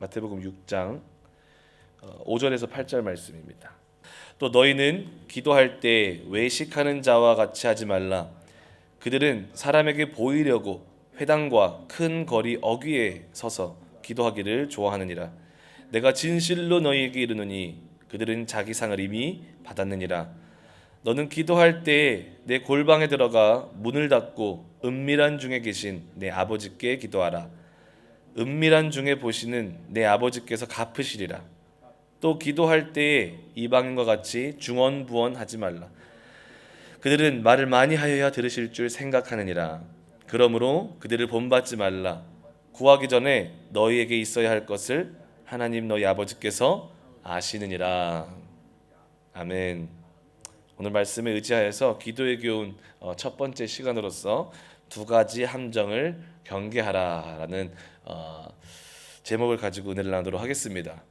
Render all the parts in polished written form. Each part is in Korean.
마태복음 6장 5절에서 8절 말씀입니다. 또 너희는 기도할 때 외식하는 자와 같이 하지 말라. 그들은 사람에게 보이려고 회당과 큰 거리 어귀에 서서 기도하기를 좋아하느니라. 내가 진실로 너희에게 이르노니 그들은 자기 상을 이미 받았느니라. 너는 기도할 때 내 골방에 들어가 문을 닫고 은밀한 중에 계신 내 아버지께 기도하라. 은밀한 중에 보시는 내 아버지께서 갚으시리라. 또 기도할 때에 이방인과 같이 중언부언하지 말라. 그들은 말을 많이 하여야 들으실 줄 생각하느니라. 그러므로 그들을 본받지 말라. 구하기 전에 너희에게 있어야 할 것을 하나님 너희 아버지께서 아시느니라. 아멘. 오늘 말씀에 의지하여서 기도의 교훈 첫 번째 시간으로서 두 가지 함정을 경계하라라는 제목을 가지고 은혜를 나누도록 하겠습니다.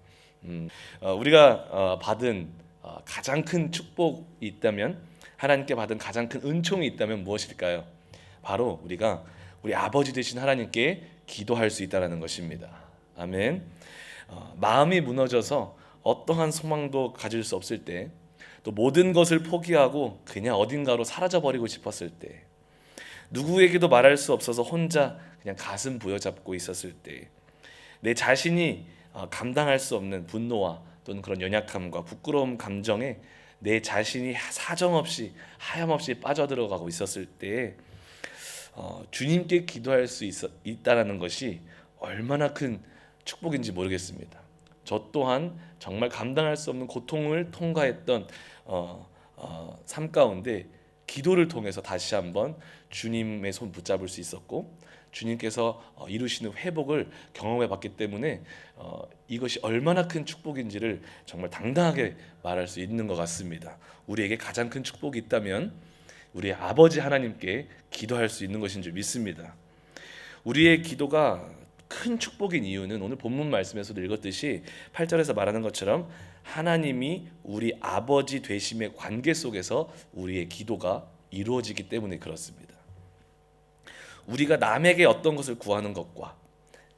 우리가 받은 가장 큰 축복이 있다면, 하나님께 받은 가장 큰 은총이 있다면 무엇일까요? 바로 우리가 우리 아버지 되신 하나님께 기도할 수 있다는 것입니다. 아멘. 마음이 무너져서 어떠한 소망도 가질 수 없을 때, 또 모든 것을 포기하고 그냥 어딘가로 사라져버리고 싶었을 때, 누구에게도 말할 수 없어서 혼자 그냥 가슴 부여잡고 있었을 때, 내 자신이 감당할 수 없는 분노와 또는 그런 연약함과 부끄러움 감정에 내 자신이 사정없이 하염없이 빠져들어가고 있었을 때 주님께 기도할 수 있다라는 것이 얼마나 큰 축복인지 모르겠습니다. 저 또한 정말 감당할 수 없는 고통을 통과했던 삶 가운데 기도를 통해서 다시 한번 주님의 손 붙잡을 수 있었고, 주님께서 이루시는 회복을 경험해 봤기 때문에 이것이 얼마나 큰 축복인지를 정말 당당하게 말할 수 있는 것 같습니다. 우리에게 가장 큰 축복이 있다면 우리 아버지 하나님께 기도할 수 있는 것인 줄 믿습니다. 우리의 기도가 큰 축복인 이유는 오늘 본문 말씀에서도 읽었듯이 8절에서 말하는 것처럼 하나님이 우리 아버지 되심의 관계 속에서 우리의 기도가 이루어지기 때문에 그렇습니다. 우리가 남에게 어떤 것을 구하는 것과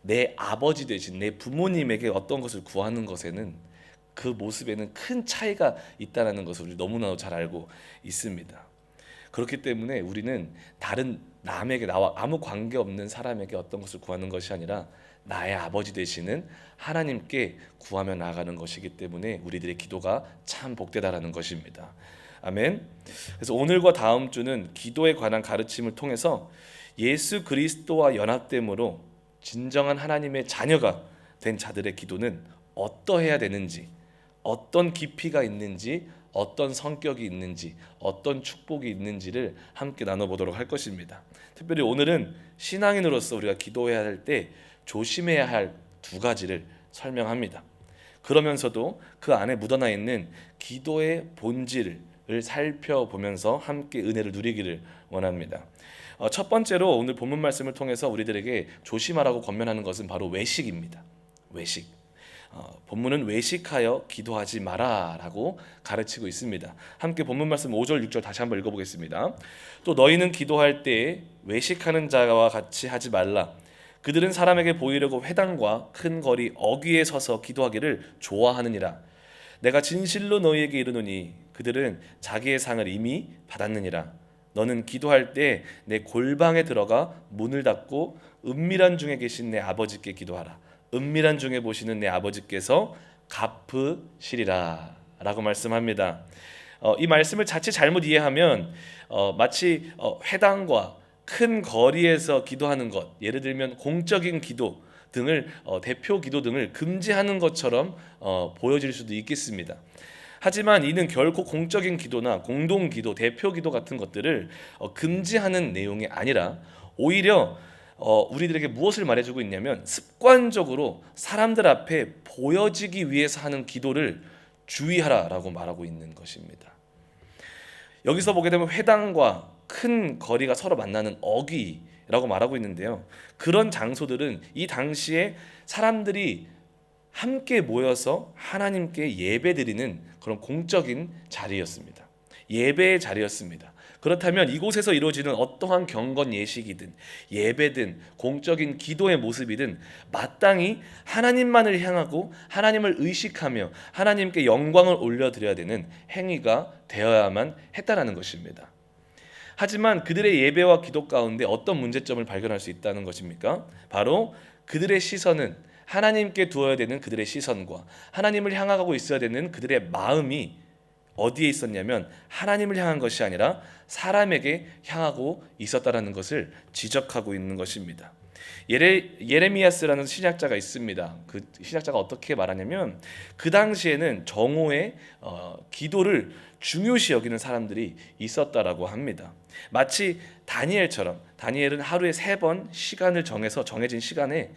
내 아버지 되신 내 부모님에게 어떤 것을 구하는 것에는, 그 모습에는 큰 차이가 있다는 것을 우리 너무나도 잘 알고 있습니다. 그렇기 때문에 우리는 다른 남에게, 나와 아무 관계없는 사람에게 어떤 것을 구하는 것이 아니라 나의 아버지 되시는 하나님께 구하며 나아가는 것이기 때문에 우리들의 기도가 참 복되다라는 것입니다. 아멘. 그래서 오늘과 다음 주는 기도에 관한 가르침을 통해서 예수 그리스도와 연합됨으로 진정한 하나님의 자녀가 된 자들의 기도는 어떠해야 되는지, 어떤 깊이가 있는지, 어떤 성격이 있는지, 어떤 축복이 있는지를 함께 나눠보도록 할 것입니다. 특별히 오늘은 신앙인으로서 우리가 기도해야 할 때 조심해야 할 두 가지를 설명합니다. 그러면서도 그 안에 묻어나 있는 기도의 본질을 살펴보면서 함께 은혜를 누리기를 원합니다. 첫 번째로 오늘 본문 말씀을 통해서 우리들에게 조심하라고 권면하는 것은 바로 외식입니다. 외식. 본문은 외식하여 기도하지 마라라고 가르치고 있습니다. 함께 본문 말씀 5절 6절 다시 한번 읽어보겠습니다. 또 너희는 기도할 때 외식하는 자와 같이 하지 말라. 그들은 사람에게 보이려고 회당과 큰 거리 어귀에 서서 기도하기를 좋아하느니라. 내가 진실로 너희에게 이르노니 그들은 자기의 상을 이미 받았느니라. 너는 기도할 때 내 골방에 들어가 문을 닫고 은밀한 중에 계신 내 아버지께 기도하라. 은밀한 중에 보시는 내 아버지께서 갚으시리라 라고 말씀합니다. 이 말씀을 자칫 잘못 이해하면 마치 회당과 큰 거리에서 기도하는 것, 예를 들면 공적인 기도 등을 대표 기도 등을 금지하는 것처럼 보여질 수도 있겠습니다. 하지만 이는 결코 공적인 기도나 공동 기도, 대표 기도 같은 것들을 금지하는 내용이 아니라 오히려 우리들에게 무엇을 말해주고 있냐면, 습관적으로 사람들 앞에 보여지기 위해서 하는 기도를 주의하라라고 말하고 있는 것입니다. 여기서 보게 되면 회당과 큰 거리가 서로 만나는 어귀라고 말하고 있는데요, 그런 장소들은 이 당시에 사람들이 함께 모여서 하나님께 예배드리는 그런 공적인 자리였습니다. 예배의 자리였습니다. 그렇다면 이곳에서 이루어지는 어떠한 경건 예식이든 예배든 공적인 기도의 모습이든 마땅히 하나님만을 향하고 하나님을 의식하며 하나님께 영광을 올려드려야 되는 행위가 되어야만 했다라는 것입니다. 하지만 그들의 예배와 기도 가운데 어떤 문제점을 발견할 수 있다는 것입니까? 바로 그들의 시선은 하나님께 두어야 되는 그들의 시선과 하나님을 향하고 있어야 되는 그들의 마음이 어디에 있었냐면 하나님을 향한 것이 아니라 사람에게 향하고 있었다라는 것을 지적하고 있는 것입니다. 예레미야스라는 신학자가 있습니다. 그 신학자가 어떻게 말하냐면 그 당시에는 정오의 기도를 중요시 여기는 사람들이 있었다라고 합니다. 마치 다니엘처럼 다니엘은 하루에 3번 시간을 정해서 정해진 시간에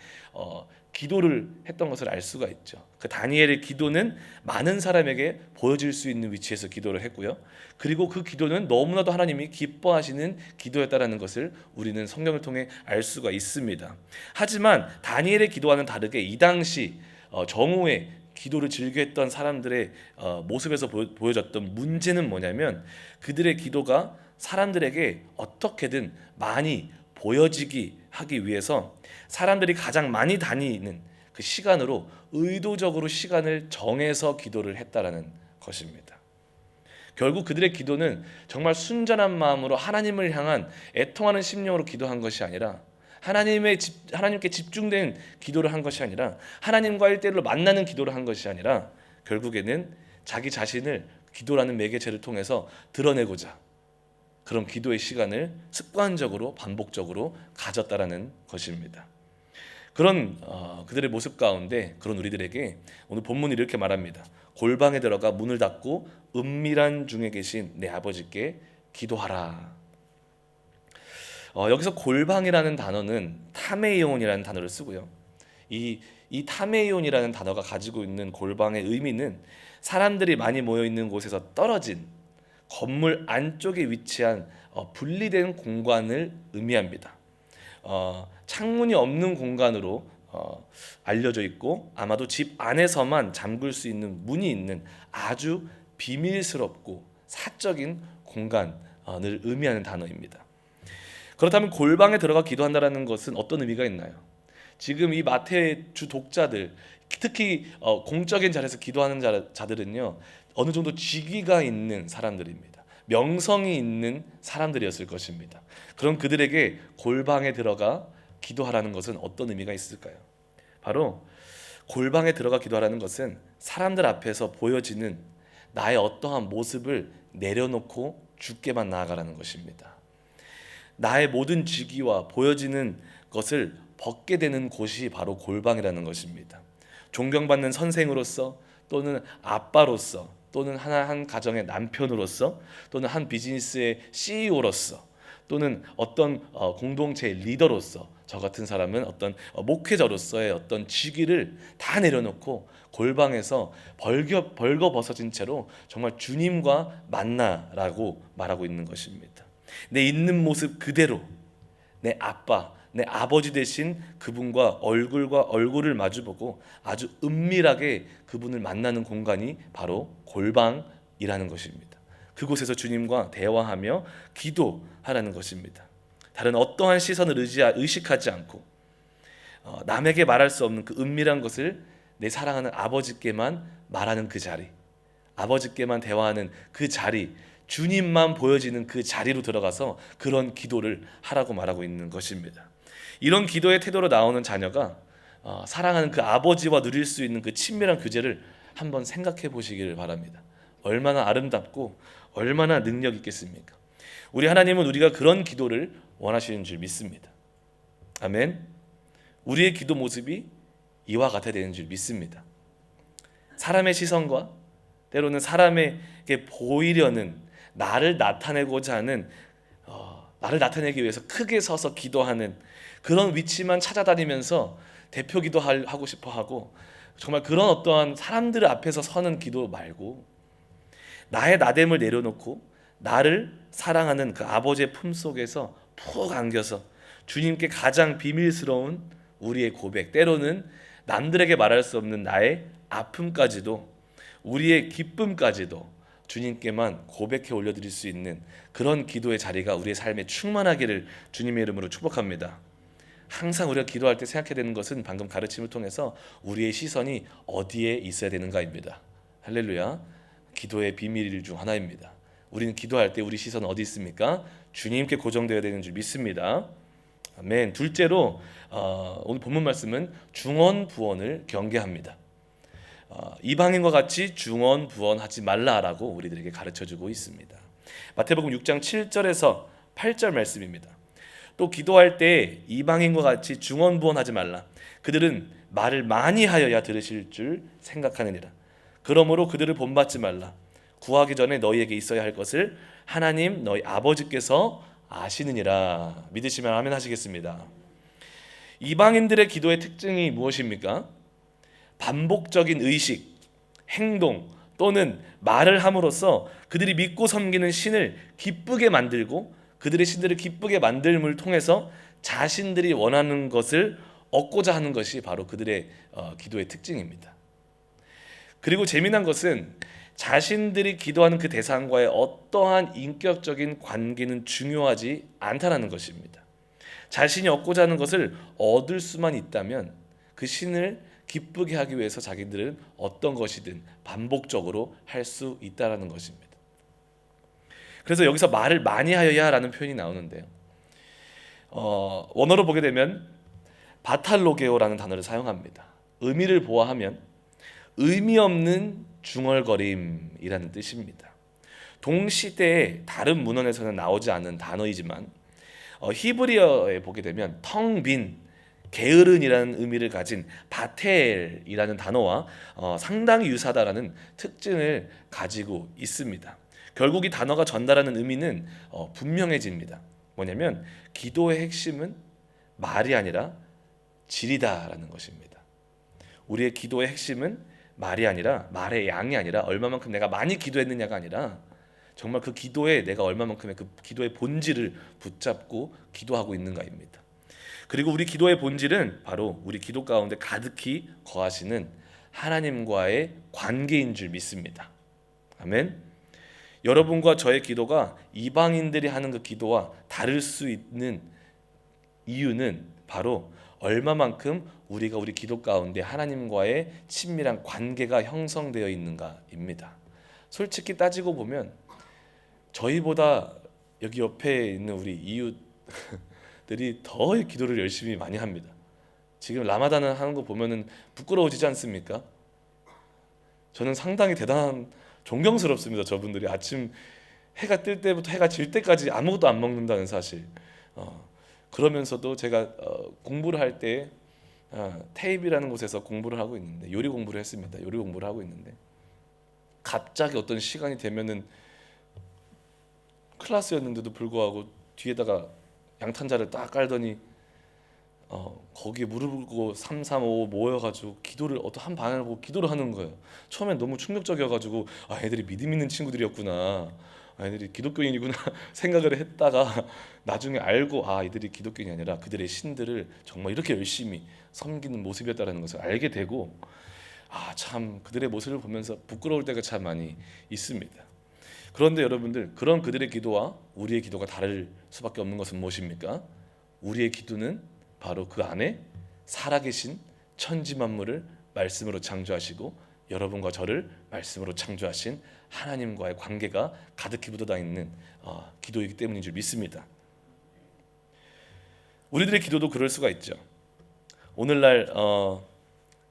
기도를 했던 것을 알 수가 있죠. 그 다니엘의 기도는 많은 사람에게 보여질 수 있는 위치에서 기도를 했고요. 그리고 그 기도는 너무나도 하나님이 기뻐하시는 기도였다라는 것을 우리는 성경을 통해 알 수가 있습니다. 하지만 다니엘의 기도와는 다르게 이 당시 정오에 기도를 즐겨했던 사람들의 모습에서 보여졌던 문제는 뭐냐면 그들의 기도가 사람들에게 어떻게든 많이 보여지기 하기 위해서 사람들이 가장 많이 다니는 그 시간으로 의도적으로 시간을 정해서 기도를 했다라는 것입니다. 결국 그들의 기도는 정말 순전한 마음으로 하나님을 향한 애통하는 심령으로 기도한 것이 아니라 하나님께 집중된 기도를 한 것이 아니라 하나님과 1대1로 만나는 기도를 한 것이 아니라 결국에는 자기 자신을 기도라는 매개체를 통해서 드러내고자 그런 기도의 시간을 습관적으로 반복적으로 가졌다라는 것입니다. 그런 그들의 모습 가운데 그런 우리들에게 오늘 본문이 이렇게 말합니다. 골방에 들어가 문을 닫고 은밀한 중에 계신 내 아버지께 기도하라. 여기서 골방이라는 단어는 타메이온이라는 단어를 쓰고요. 이 타메이온이라는 단어가 가지고 있는 골방의 의미는 사람들이 많이 모여 있는 곳에서 떨어진 건물 안쪽에 위치한 분리된 공간을 의미합니다. 창문이 없는 공간으로 알려져 있고 아마도 집 안에서만 잠글 수 있는 문이 있는 아주 비밀스럽고 사적인 공간을 의미하는 단어입니다. 그렇다면 골방에 들어가 기도한다라는 것은 어떤 의미가 있나요? 지금 이 마태주 독자들 특히 공적인 자리에서 기도하는 자들은요 어느 정도 직위가 있는 사람들입니다. 명성이 있는 사람들이었을 것입니다. 그럼 그들에게 골방에 들어가 기도하라는 것은 어떤 의미가 있을까요? 바로 골방에 들어가 기도하라는 것은 사람들 앞에서 보여지는 나의 어떠한 모습을 내려놓고 주께만 나아가라는 것입니다. 나의 모든 직위와 보여지는 것을 벗게 되는 곳이 바로 골방이라는 것입니다. 존경받는 선생으로서 또는 아빠로서 또는 한 가정의 남편으로서 또는 한 비즈니스의 CEO로서 또는 어떤 공동체의 리더로서 저 같은 사람은 어떤 목회자로서의 어떤 직위를 다 내려놓고 골방에서 벌거벗어진 채로 정말 주님과 만나라고 말하고 있는 것입니다. 내 있는 모습 그대로 내 아빠, 내 아버지 되신 그분과 얼굴과 얼굴을 마주보고 아주 은밀하게 그분을 만나는 공간이 바로 골방이라는 것입니다. 그곳에서 주님과 대화하며 기도하라는 것입니다. 다른 어떠한 시선을 의식하지 않고 남에게 말할 수 없는 그 은밀한 것을 내 사랑하는 아버지께만 말하는 그 자리, 아버지께만 대화하는 그 자리, 주님만 보여지는 그 자리로 들어가서 그런 기도를 하라고 말하고 있는 것입니다. 이런 기도의 태도로 나오는 자녀가 사랑하는 그 아버지와 누릴 수 있는 그 친밀한 교제를 한번 생각해 보시기를 바랍니다. 얼마나 아름답고 얼마나 능력 있겠습니까? 우리 하나님은 우리가 그런 기도를 원하시는 줄 믿습니다. 아멘. 우리의 기도 모습이 이와 같아야 되는 줄 믿습니다. 사람의 시선과 때로는 사람에게 보이려는 나를 나타내고자 하는 나를 나타내기 위해서 크게 서서 기도하는 그런 위치만 찾아다니면서 대표 기도하고 싶어 하고 정말 그런 어떠한 사람들 앞에서 서는 기도 말고 나의 나됨을 내려놓고 나를 사랑하는 그 아버지의 품속에서 푹 안겨서 주님께 가장 비밀스러운 우리의 고백, 때로는 남들에게 말할 수 없는 나의 아픔까지도 우리의 기쁨까지도 주님께만 고백해 올려드릴 수 있는 그런 기도의 자리가 우리의 삶에 충만하기를 주님의 이름으로 축복합니다. 항상 우리가 기도할 때 생각해야 되는 것은 방금 가르침을 통해서 우리의 시선이 어디에 있어야 되는가입니다. 할렐루야. 기도의 비밀 중 하나입니다. 우리는 기도할 때 우리 시선은 어디 있습니까? 주님께 고정되어야 되는 줄 믿습니다. 아멘. 둘째로 오늘 본문 말씀은 중언부언을 경계합니다. 이방인과 같이 중언부언하지 말라라고 우리들에게 가르쳐주고 있습니다. 마태복음 6장 7절에서 8절 말씀입니다. 또 기도할 때 이방인과 같이 중언부언하지 말라. 그들은 말을 많이 하여야 들으실 줄 생각하느니라. 그러므로 그들을 본받지 말라. 구하기 전에 너희에게 있어야 할 것을 하나님 너희 아버지께서 아시느니라. 믿으시면 아멘 하시겠습니다. 이방인들의 기도의 특징이 무엇입니까? 반복적인 의식, 행동 또는 말을 함으로써 그들이 믿고 섬기는 신을 기쁘게 만들고 그들의 신들을 기쁘게 만들음을 통해서 자신들이 원하는 것을 얻고자 하는 것이 바로 그들의 기도의 특징입니다. 그리고 재미난 것은 자신들이 기도하는 그 대상과의 어떠한 인격적인 관계는 중요하지 않다는 것입니다. 자신이 얻고자 하는 것을 얻을 수만 있다면 그 신을 기쁘게 하기 위해서 자기들은 어떤 것이든 반복적으로 할 수 있다는 것입니다. 그래서 여기서 말을 많이 하여야라는 표현이 나오는데요. 원어로 보게 되면 바탈로게오라는 단어를 사용합니다. 의미를 보아하면 의미 없는 중얼거림이라는 뜻입니다. 동시대의 다른 문헌에서는 나오지 않는 단어이지만 히브리어에 보게 되면 텅 빈, 게으른이라는 의미를 가진 바텔이라는 단어와 상당히 유사하다라는 특징을 가지고 있습니다. 결국 이 단어가 전달하는 의미는 분명해집니다. 뭐냐면 기도의 핵심은 말이 아니라 질이다라는 것입니다. 우리의 기도의 핵심은 말이 아니라 말의 양이 아니라 얼마만큼 내가 많이 기도했느냐가 아니라 정말 그 기도에 내가 얼마만큼의 그 기도의 본질을 붙잡고 기도하고 있는가입니다. 그리고 우리 기도의 본질은 바로 우리 기도 가운데 가득히 거하시는 하나님과의 관계인 줄 믿습니다. 아멘. 여러분과 저의 기도가 이방인들이 하는 그 기도와 다를 수 있는 이유는 바로 얼마만큼 우리가 우리 기도 가운데 하나님과의 친밀한 관계가 형성되어 있는가입니다. 솔직히 따지고 보면 저희보다 여기 옆에 있는 우리 이웃들이 더 기도를 열심히 많이 합니다. 지금 라마단을 하는 거 보면은 부끄러워지지 않습니까? 저는 상당히 대단한 존경스럽습니다. 저분들이 아침 해가 뜰 때부터 해가 질 때까지 아무것도 안 먹는다는 사실. 그러면서도 제가 공부를 할 때 테이프라는 곳에서 공부를 하고 있는데 요리 공부를 했습니다. 요리 공부를 하고 있는데 갑자기 어떤 시간이 되면은 클래스였는데도 불구하고 뒤에다가 양탄자를 딱 깔더니 거기에 무릎을 꿇고 335 모여가지고 기도를 어떤 한 방향을 보고 기도를 하는 거예요. 처음엔 너무 충격적이어가지고 애들이 믿음 있는 친구들이었구나, 애들이 기독교인이구나 생각을 했다가 나중에 알고 이들이 기독교인이 아니라 그들의 신들을 정말 이렇게 열심히 섬기는 모습이었다는 것을 알게 되고 참 그들의 모습을 보면서 부끄러울 때가 참 많이 있습니다. 그런데 여러분들, 그런 그들의 기도와 우리의 기도가 다를 수밖에 없는 것은 무엇입니까? 우리의 기도는 바로 그 안에 살아계신 천지 만물을 말씀으로 창조하시고 여러분과 저를 말씀으로 창조하신 하나님과의 관계가 가득히 묻어다 있는 기도이기 때문인 줄 믿습니다. 우리들의 기도도 그럴 수가 있죠. 오늘날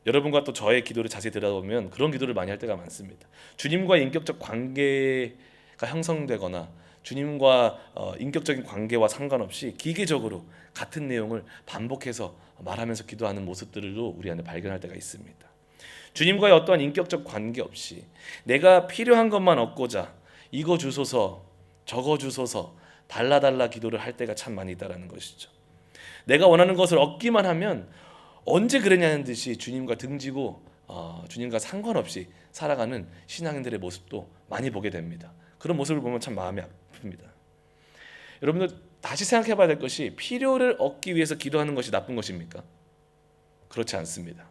여러분과 또 저의 기도를 자세히 들여다보면 그런 기도를 많이 할 때가 많습니다. 주님과의 인격적 관계가 형성되거나 주님과 인격적인 관계와 상관없이 기계적으로 같은 내용을 반복해서 말하면서 기도하는 모습들도 우리 안에 발견할 때가 있습니다. 주님과의 어떠한 인격적 관계 없이 내가 필요한 것만 얻고자 이거 주소서 저거 주소서 달라달라 기도를 할 때가 참 많이 있다는 것이죠. 내가 원하는 것을 얻기만 하면 언제 그랬냐는 듯이 주님과 등지고 주님과 상관없이 살아가는 신앙인들의 모습도 많이 보게 됩니다. 그런 모습을 보면 참 마음이 아픕니다. 여러분들 다시 생각해 봐야 될 것이, 필요를 얻기 위해서 기도하는 것이 나쁜 것입니까? 그렇지 않습니다.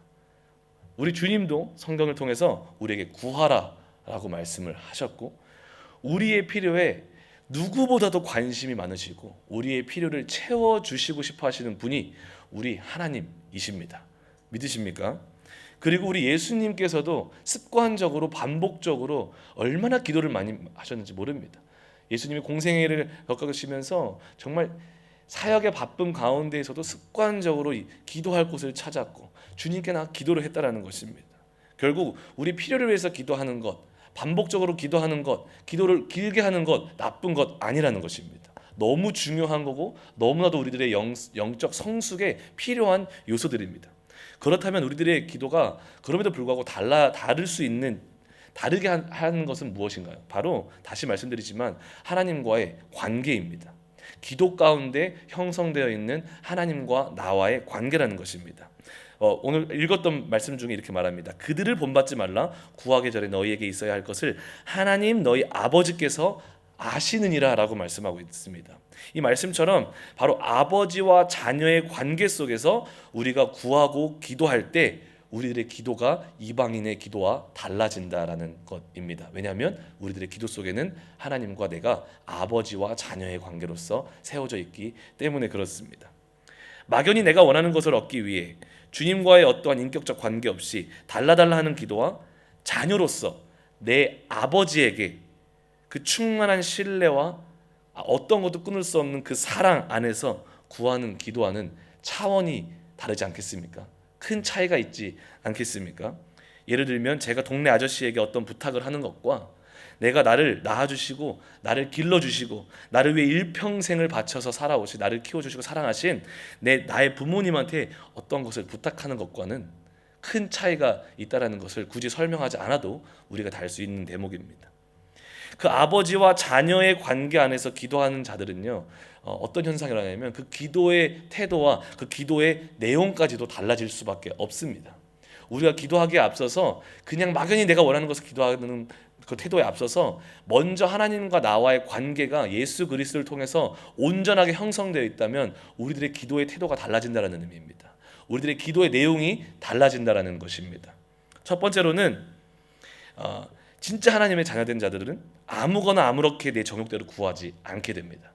우리 주님도 성경을 통해서 우리에게 구하라 라고 말씀을 하셨고 우리의 필요에 누구보다도 관심이 많으시고 우리의 필요를 채워주시고 싶어 하시는 분이 우리 하나님이십니다. 믿으십니까? 그리고 우리 예수님께서도 습관적으로 반복적으로 얼마나 기도를 많이 하셨는지 모릅니다. 예수님이 공생애를 겪으시면서 정말 사역의 바쁜 가운데에서도 습관적으로 기도할 곳을 찾았고 주님께 나 기도를 했다라는 것입니다. 결국 우리 필요를 위해서 기도하는 것, 반복적으로 기도하는 것, 기도를 길게 하는 것 나쁜 것 아니라는 것입니다. 너무 중요한 거고 너무나도 우리들의 영적 성숙에 필요한 요소들입니다. 그렇다면 우리들의 기도가 그럼에도 불구하고 다를 수 있는 다르게 하는 것은 무엇인가요? 바로 다시 말씀드리지만 하나님과의 관계입니다. 기도 가운데 형성되어 있는 하나님과 나와의 관계라는 것입니다. 오늘 읽었던 말씀 중에 이렇게 말합니다. 그들을 본받지 말라. 구하기 전에 너희에게 있어야 할 것을 하나님 너희 아버지께서 아시느니라 라고 말씀하고 있습니다. 이 말씀처럼 바로 아버지와 자녀의 관계 속에서 우리가 구하고 기도할 때 우리들의 기도가 이방인의 기도와 달라진다라는 것입니다. 왜냐하면 우리들의 기도 속에는 하나님과 내가 아버지와 자녀의 관계로서 세워져 있기 때문에 그렇습니다. 막연히 내가 원하는 것을 얻기 위해 주님과의 어떠한 인격적 관계 없이 달라달라 하는 기도와 자녀로서 내 아버지에게 그 충만한 신뢰와 어떤 것도 끊을 수 없는 그 사랑 안에서 구하는 기도와는 차원이 다르지 않겠습니까? 큰 차이가 있지 않겠습니까? 예를 들면 제가 동네 아저씨에게 어떤 부탁을 하는 것과 내가 나를 낳아주시고 나를 길러주시고 나를 위해 일평생을 바쳐서 살아오시 나를 키워주시고 사랑하신 나의 부모님한테 어떤 것을 부탁하는 것과는 큰 차이가 있다는 것을 굳이 설명하지 않아도 우리가 다 알 수 있는 대목입니다. 그 아버지와 자녀의 관계 안에서 기도하는 자들은요 어떤 현상이라냐면 그 기도의 태도와 그 기도의 내용까지도 달라질 수밖에 없습니다. 우리가 기도하기에 앞서서 그냥 막연히 내가 원하는 것을 기도하는 그 태도에 앞서서 먼저 하나님과 나와의 관계가 예수 그리스도를 통해서 온전하게 형성되어 있다면 우리들의 기도의 태도가 달라진다는 의미입니다. 우리들의 기도의 내용이 달라진다는 것입니다. 첫 번째로는 진짜 하나님의 자녀된 자들은 아무거나 아무렇게 내 정욕대로 구하지 않게 됩니다.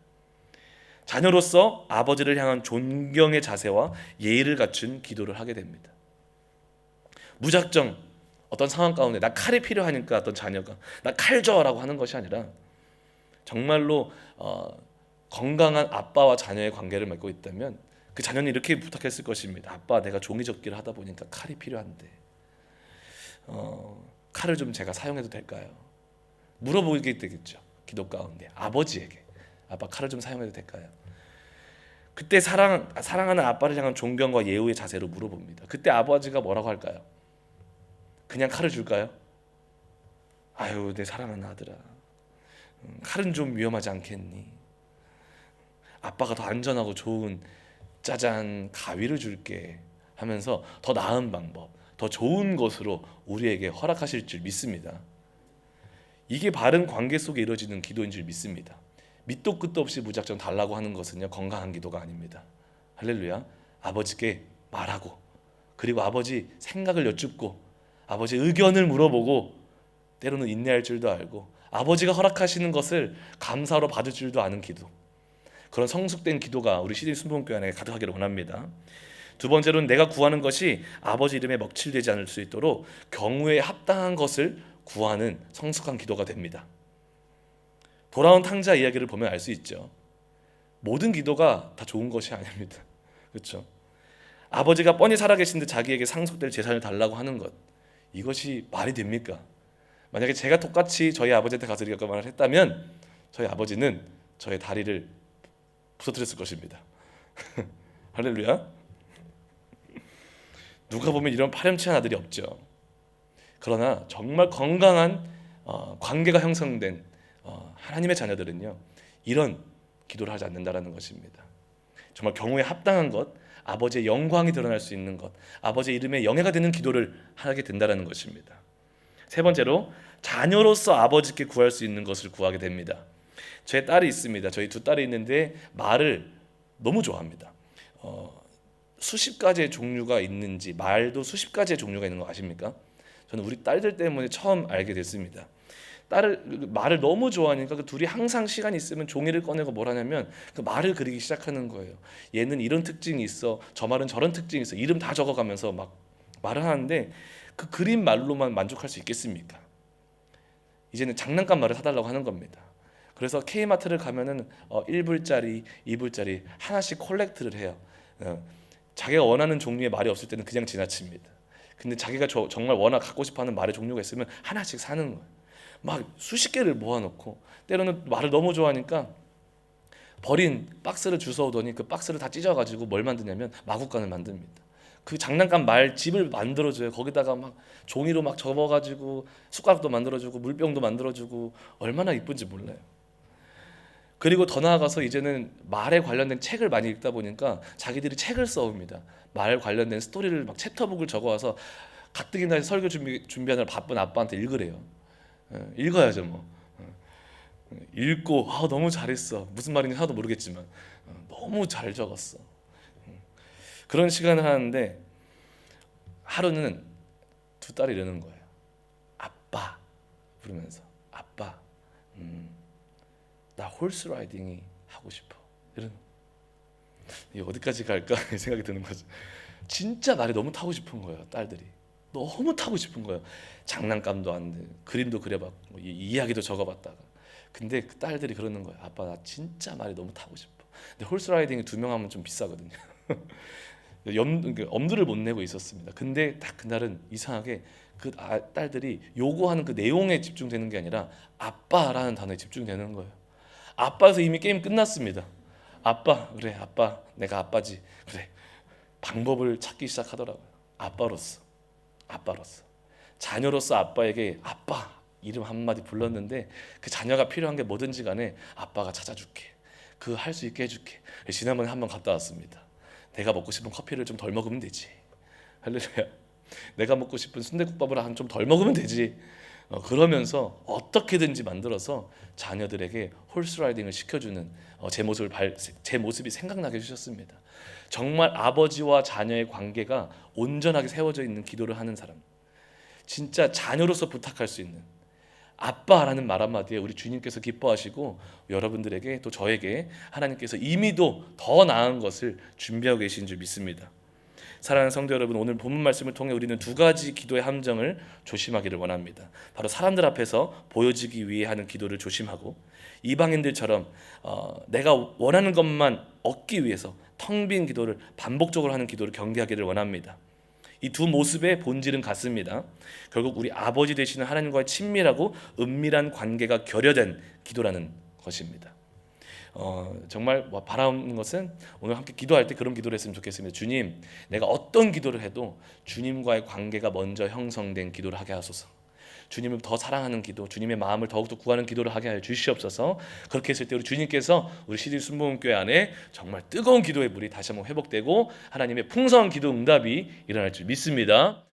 자녀로서 아버지를 향한 존경의 자세와 예의를 갖춘 기도를 하게 됩니다. 무작정 어떤 상황 가운데 나 칼이 필요하니까 어떤 자녀가 나 칼 줘라고 하는 것이 아니라 정말로 건강한 아빠와 자녀의 관계를 맺고 있다면 그 자녀는 이렇게 부탁했을 것입니다. 아빠, 내가 종이접기를 하다 보니까 칼이 필요한데 칼을 좀 제가 사용해도 될까요? 물어보게 되겠죠. 기도 가운데 아버지에게 아빠 칼을 좀 사용해도 될까요? 그때 사랑하는 아빠를 향한 존경과 예우의 자세로 물어봅니다. 그때 아버지가 뭐라고 할까요? 그냥 칼을 줄까요? 아유, 내 사랑하는 아들아, 칼은 좀 위험하지 않겠니? 아빠가 더 안전하고 좋은 짜잔 가위를 줄게 하면서 더 나은 방법, 더 좋은 것으로 우리에게 허락하실 줄 믿습니다. 이게 바른 관계 속에 이루어지는 기도인 줄 믿습니다. 밑도 끝도 없이 무작정 달라고 하는 것은요 건강한 기도가 아닙니다. 할렐루야. 아버지께 말하고 그리고 아버지 생각을 여쭙고 아버지 의견을 물어보고 때로는 인내할 줄도 알고 아버지가 허락하시는 것을 감사로 받을 줄도 아는 기도, 그런 성숙된 기도가 우리 시드니 순복음교회 안에 가득하기를 원합니다. 두 번째로는 내가 구하는 것이 아버지 이름에 먹칠되지 않을 수 있도록 경우에 합당한 것을 구하는 성숙한 기도가 됩니다. 돌아온 탕자 이야기를 보면 알 수 있죠. 모든 기도가 다 좋은 것이 아닙니다. 그렇죠? 아버지가 뻔히 살아계신데 자기에게 상속될 재산을 달라고 하는 것, 이것이 말이 됩니까? 만약에 제가 똑같이 저희 아버지한테 가서 이렇게 말을 했다면 저희 아버지는 저의 다리를 부서뜨렸을 것입니다. 할렐루야. 누가 보면 이런 파렴치한 아들이 없죠. 그러나 정말 건강한 관계가 형성된 하나님의 자녀들은요 이런 기도를 하지 않는다라는 것입니다. 정말 경우에 합당한 것, 아버지의 영광이 드러날 수 있는 것, 아버지의 이름에 영예가 되는 기도를 하게 된다라는 것입니다. 세 번째로 자녀로서 아버지께 구할 수 있는 것을 구하게 됩니다. 제 딸이 있습니다. 저희 두 딸이 있는데 말을 너무 좋아합니다. 수십 가지의 종류가 있는지, 말도 수십 가지의 종류가 있는 거 아십니까? 저는 우리 딸들 때문에 처음 알게 됐습니다. 딸을 말을 너무 좋아하니까 그 둘이 항상 시간이 있으면 종이를 꺼내고 뭘 하냐면 그 말을 그리기 시작하는 거예요. 얘는 이런 특징이 있어. 저 말은 저런 특징이 있어. 이름 다 적어가면서 막 말을 하는데 그 그림 말로만 만족할 수 있겠습니까? 이제는 장난감 말을 사달라고 하는 겁니다. 그래서 K마트를 가면은 1불짜리, 2불짜리 하나씩 콜렉트를 해요. 자기가 원하는 종류의 말이 없을 때는 그냥 지나칩니다. 근데 자기가 정말 워낙 갖고 싶어하는 말의 종류가 있으면 하나씩 사는 거예요. 막 수십 개를 모아놓고 때로는 말을 너무 좋아하니까 버린 박스를 주워오더니 그 박스를 다 찢어가지고 뭘 만드냐면 마구간을 만듭니다. 그 장난감 말 집을 만들어줘요. 거기다가 막 종이로 막 접어가지고 숟가락도 만들어주고 물병도 만들어주고 얼마나 이쁜지 몰라요. 그리고 더 나아가서 이제는 말에 관련된 책을 많이 읽다 보니까 자기들이 책을 써옵니다. 말 관련된 스토리를 막 챕터북을 적어와서 가뜩이 날 설교 준비하느라 바쁜 아빠한테 읽으래요. 읽어야죠 뭐. 읽고 너무 잘했어. 무슨 말인지 하나도 모르겠지만 너무 잘 적었어. 그런 시간을 하는데 하루는 두 딸이 이러는 거예요. 아빠 부르면서 아빠 나 홀스 라이딩이 하고 싶어. 이런 이 어디까지 갈까 생각이 드는 거죠. 진짜 말이 너무 타고 싶은 거예요. 딸들이 너무 타고 싶은 거예요. 장난감도 안 돼. 그림도 그려봤고 이야기도 적어봤다가 근데 그 딸들이 그러는 거예요. 아빠 나 진짜 말이 너무 타고 싶어. 근데 홀스 라이딩이 2명 하면 좀 비싸거든요. 엄두를 못 내고 있었습니다. 근데 딱 그날은 이상하게 그 딸들이 요구하는 그 내용에 집중되는 게 아니라 아빠라는 단어에 집중되는 거예요. 아빠에서 이미 게임 끝났습니다. 아빠 그래 아빠 내가 아빠지 그래 방법을 찾기 시작하더라고요. 아빠로서 자녀로서 아빠에게 아빠 이름 한마디 불렀는데 그 자녀가 필요한 게 뭐든지 간에 아빠가 찾아줄게. 그 할 수 있게 해줄게. 지난번에 한번 갔다 왔습니다. 내가 먹고 싶은 커피를 좀 덜 먹으면 되지. 할렐루야. 내가 먹고 싶은 순댓국밥을 한 좀 덜 먹으면 되지. 그러면서 어떻게든지 만들어서 자녀들에게 홀스라이딩을 시켜주는 제 모습이 생각나게 해주셨습니다. 정말 아버지와 자녀의 관계가 온전하게 세워져 있는 기도를 하는 사람, 진짜 자녀로서 부탁할 수 있는 아빠라는 말 한마디에 우리 주님께서 기뻐하시고 여러분들에게 또 저에게 하나님께서 이미도 더 나은 것을 준비하고 계신 줄 믿습니다. 사랑하는 성도 여러분, 오늘 본문 말씀을 통해 우리는 두 가지 기도의 함정을 조심하기를 원합니다. 바로 사람들 앞에서 보여지기 위해 하는 기도를 조심하고 이방인들처럼 내가 원하는 것만 얻기 위해서 텅 빈 기도를 반복적으로 하는 기도를 경계하기를 원합니다. 이 두 모습의 본질은 같습니다. 결국 우리 아버지 되시는 하나님과의 친밀하고 은밀한 관계가 결여된 기도라는 것입니다. 정말 바라는 것은 오늘 함께 기도할 때 그런 기도를 했으면 좋겠습니다. 주님, 내가 어떤 기도를 해도 주님과의 관계가 먼저 형성된 기도를 하게 하소서. 주님을 더 사랑하는 기도, 주님의 마음을 더욱더 구하는 기도를 하게 하여 주시옵소서. 그렇게 했을 때 우리 주님께서 우리 시드 순복음교회 안에 정말 뜨거운 기도의 물이 다시 한번 회복되고 하나님의 풍성한 기도 응답이 일어날 줄 믿습니다.